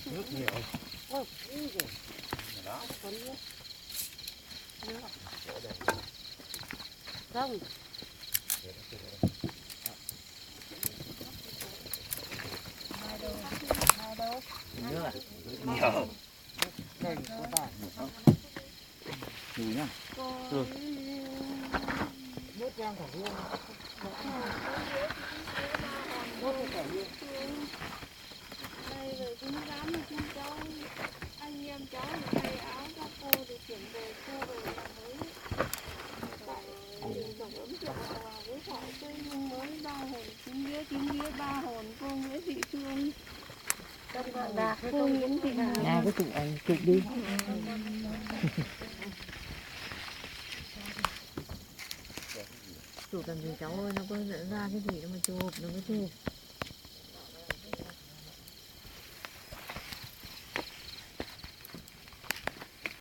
nước nhiều. Đó. Không. Nước à? Nhiều. Đây có ta. Đủ nhá. Được. Nước rang cả riêng. Nước cả riêng. Đây rồi cũng dám được chúng cháu. Anh em cháu thì thay áo cho cô để chuyển về cô về nhà mới. Tại tổng ấm chợ và với họ quê hương mới ba hồn chính nghĩa ba hồn cô Nguyễn Thị Phương. Cô Nguyễn Thị Phương. Nhà cái chụp ảnh chụp đi. Chụp làm gì cháu ơi, nó có dẫn ra cái gì đâu mà chụp, nó mới chụp.